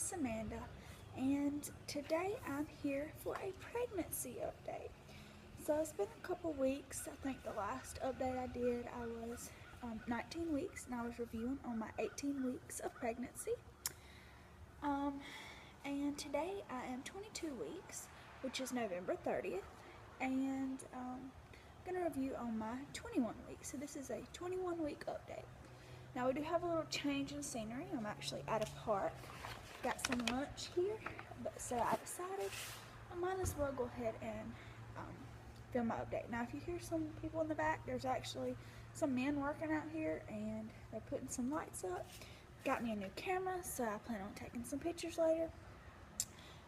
is Amanda, and today I'm here for a pregnancy update. So it's been a couple weeks. I think the last update I did, I was 19 weeks, and I was reviewing on my 18 weeks of pregnancy. And today I am 22 weeks, which is November 30th, and I'm going to review on my 21 weeks. So this is a 21-week update. Now we do have a little change in scenery. I'm actually at a park. Got some lunch here, so I decided I might as well go ahead and film my update. Now if you hear some people in the back, there's actually some men working out here and they're putting some lights up. Got me a new camera, so I plan on taking some pictures later.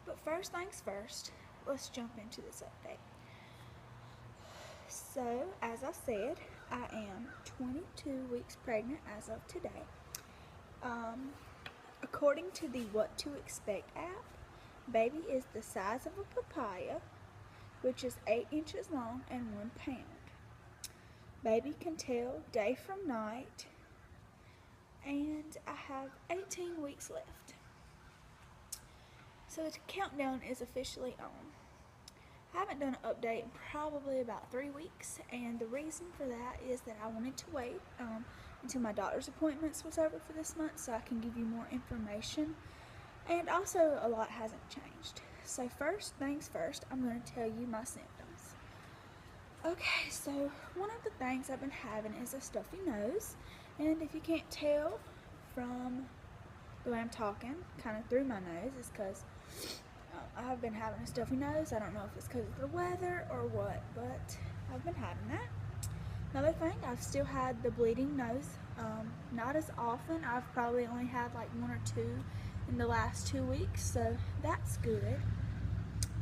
But first things first, let's jump into this update. So, as I said, I am 22 weeks pregnant as of today. According to the What to Expect app, baby is the size of a papaya, which is 8 inches long and 1 pound. Baby can tell day from night, and I have 18 weeks left. So the countdown is officially on. I haven't done an update in probably about 3 weeks, and the reason for that is that I wanted to wait until my doctor's appointments was over for this month so I can give you more information, and also a lot hasn't changed. So first things first, I'm going to tell you my symptoms. Okay, so one of the things I've been having is a stuffy nose, and if you can't tell from the way I'm talking kind of through my nose, is because I've been having a stuffy nose. I don't know if it's because of the weather or what, but I've been having that. Another thing, I've still had the bleeding nose. Not as often. I've probably only had like 1 or 2 in the last 2 weeks, so that's good.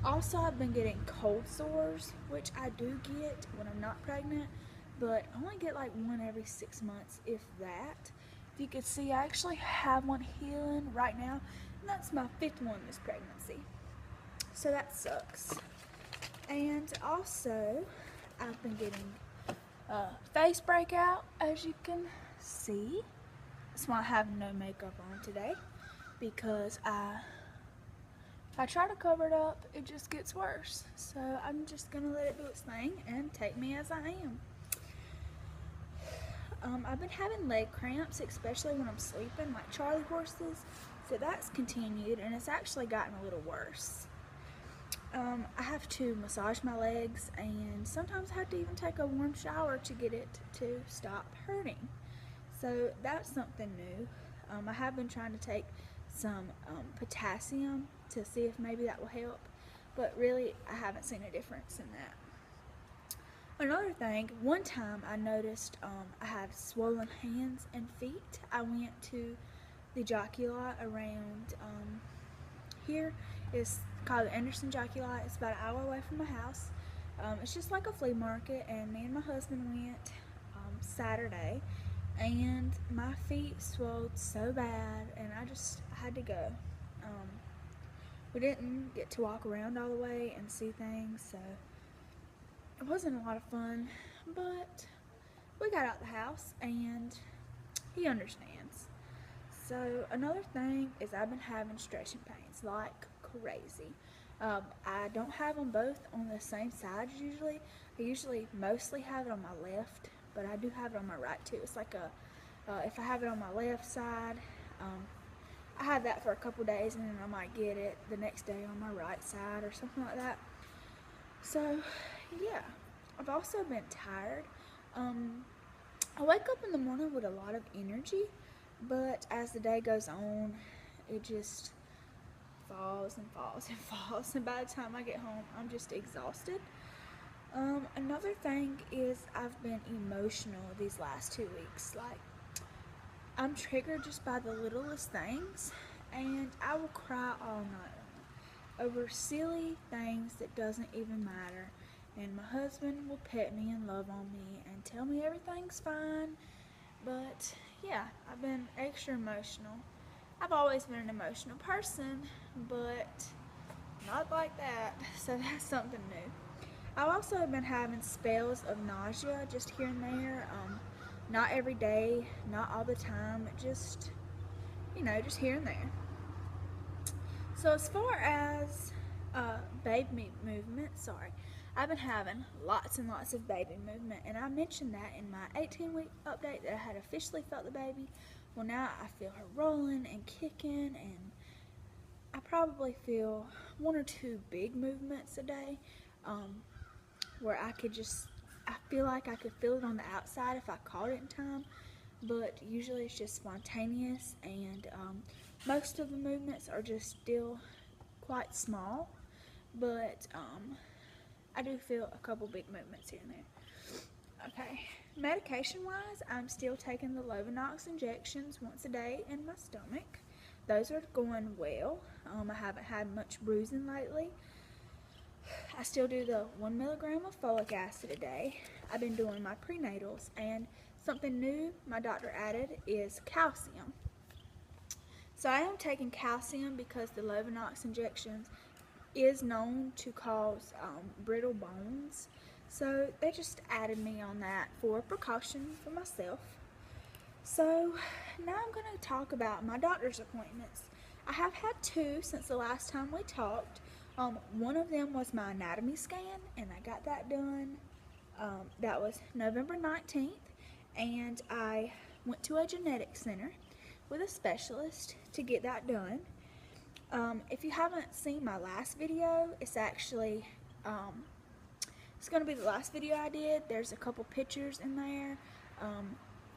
Also, I've been getting cold sores, which I do get when I'm not pregnant, but I only get like 1 every 6 months, if that. If you could see, I actually have one healing right now, and that's my 5th one this pregnancy. So that sucks. And also, I've been getting face breakout, as you can see. That's why I have no makeup on today, because if I try to cover it up, it just gets worse. So I'm just gonna let it do its thing and take me as I am. I've been having leg cramps, especially when I'm sleeping, like Charlie horses. So that's continued, and it's actually gotten a little worse. I have to massage my legs, and sometimes I have to even take a warm shower to get it to stop hurting. So that's something new. I have been trying to take some potassium to see if maybe that will help, but really I haven't seen a difference in that. Another thing, one time I noticed I had swollen hands and feet. I went to the jockey lot around here. It's called the Anderson Jockey Lot. It's about an hour away from my house. It's just like a flea market, and me and my husband went Saturday, and my feet swelled so bad, and I had to go. We didn't get to walk around all the way and see things, so it wasn't a lot of fun, but we got out the house, and he understands. So another thing is I've been having stretching pains like crazy. I don't have them both on the same side usually. I usually mostly have it on my left, but I do have it on my right too. It's like if I have it on my left side, I have that for a couple days, and then I might get it the next day on my right side or something like that. So yeah, I've also been tired. I wake up in the morning with a lot of energy, but as the day goes on, it just falls and falls and falls, and by the time I get home, I'm just exhausted. Another thing is I've been emotional these last 2 weeks. Like, I'm triggered just by the littlest things, and I will cry all night long over silly things that doesn't even matter. And my husband will pet me and love on me and tell me everything's fine. But yeah, I've been extra emotional. I've always been an emotional person, but not like that. So that's something new. I've also been having spells of nausea just here and there. Not every day, not all the time, just, just here and there. So as far as baby movement, I've been having lots and lots of baby movement, and I mentioned that in my 18-week update that I had officially felt the baby. Well, now I feel her rolling and kicking, and I probably feel 1 or 2 big movements a day, where I feel like I could feel it on the outside if I caught it in time, but usually it's just spontaneous, and most of the movements are just still quite small, but I do feel a couple big movements here and there. Okay, medication-wise, I'm still taking the lovenox injections once a day in my stomach. Those are going well. I haven't had much bruising lately. I still do the 1 milligram of folic acid a day. I've been doing my prenatals, and something new my doctor added is calcium. So I am taking calcium because the lovenox injections is known to cause brittle bones. So they just added me on that for precaution for myself. So now I'm going to talk about my doctor's appointments. I have had 2 since the last time we talked. One of them was my anatomy scan, and I got that done. That was November 19th, and I went to a genetic center with a specialist to get that done. If you haven't seen my last video, it's actually, it's going to be the last video I did. There's a couple pictures in there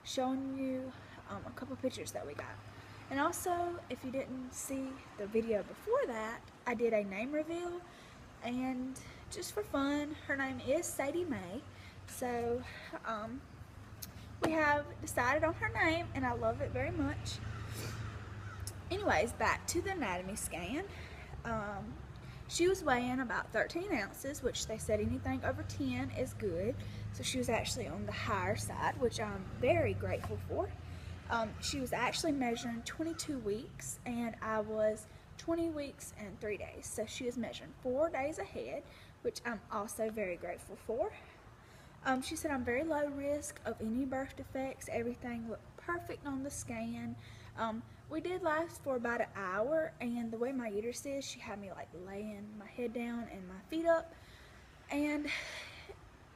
showing you a couple pictures that we got. And also, if you didn't see the video before that, I did a name reveal, and just for fun, her name is Sadie Mae. So, we have decided on her name, and I love it very much. Anyways, back to the anatomy scan. She was weighing about 13 ounces, which they said anything over 10 is good. So she was actually on the higher side, which I'm very grateful for. She was actually measuring 22 weeks, and I was 20 weeks and 3 days. So she was measuring 4 days ahead, which I'm also very grateful for. She said I'm very low risk of any birth defects. Everything looked perfect on the scan. We did last for about an hour, and the way my uterus is, she had me like laying my head down and my feet up, and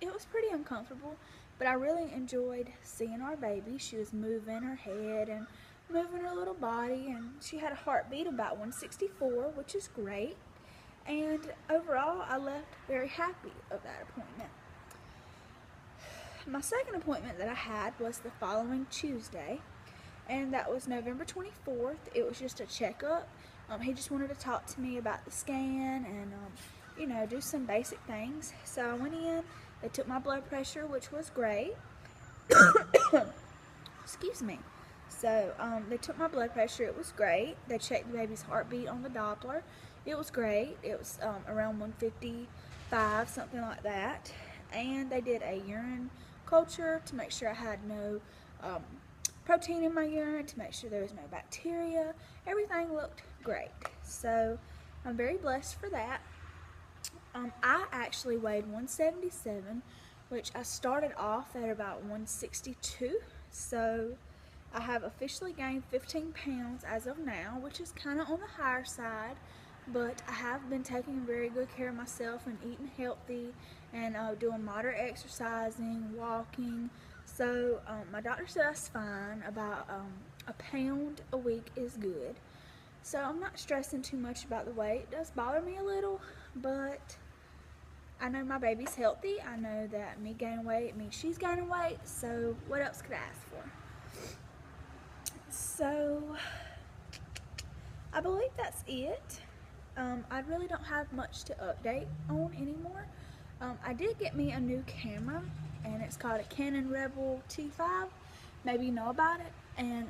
it was pretty uncomfortable, but I really enjoyed seeing our baby. She was moving her head and moving her little body, and she had a heartbeat about 164, which is great, and overall I left very happy of that appointment. My second appointment that I had was the following Tuesday, and that was November 24th. It was just a checkup. He just wanted to talk to me about the scan and, you know, do some basic things. So I went in, they took my blood pressure, which was great. Excuse me. So they took my blood pressure, it was great. They checked the baby's heartbeat on the Doppler. It was great. It was around 155, something like that. And they did a urine culture to make sure I had no protein in my urine, to make sure there was no bacteria. Everything looked great. So I'm very blessed for that. I actually weighed 177, which I started off at about 162. So I have officially gained 15 pounds as of now, which is kind of on the higher side, but I have been taking very good care of myself and eating healthy and doing moderate exercising, walking. So my doctor said that's fine. About a pound a week is good. So I'm not stressing too much about the weight. It does bother me a little, but I know my baby's healthy. I know that me gaining weight means she's gaining weight, so what else could I ask for? So I believe that's it. I really don't have much to update on anymore. I did get me a new camera, and it's called a Canon Rebel T5. Maybe you know about it. And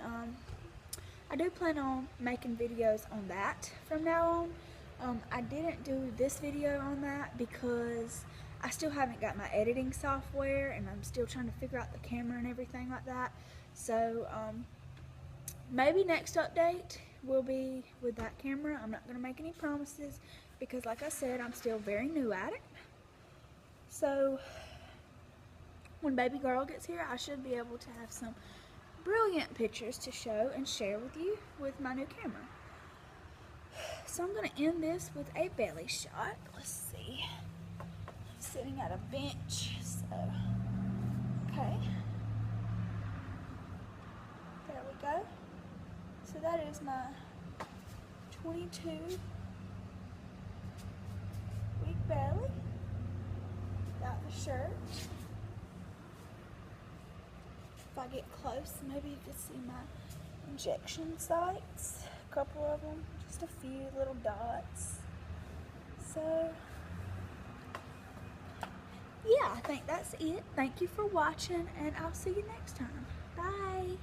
I do plan on making videos on that from now on. I didn't do this video on that because I still haven't got my editing software, and I'm still trying to figure out the camera and everything like that. So maybe next update will be with that camera. I'm not going to make any promises because, like I said, I'm still very new at it. So when baby girl gets here, I should be able to have some brilliant pictures to show and share with you with my new camera. so I'm going to end this with a belly shot. Let's see. I'm sitting at a bench, so, okay. There we go. So that is my 22-week belly without the shirt. If I get close, maybe you can see my injection sites. A couple of them, just a few little dots. So, yeah, I think that's it. Thank you for watching, and I'll see you next time. Bye.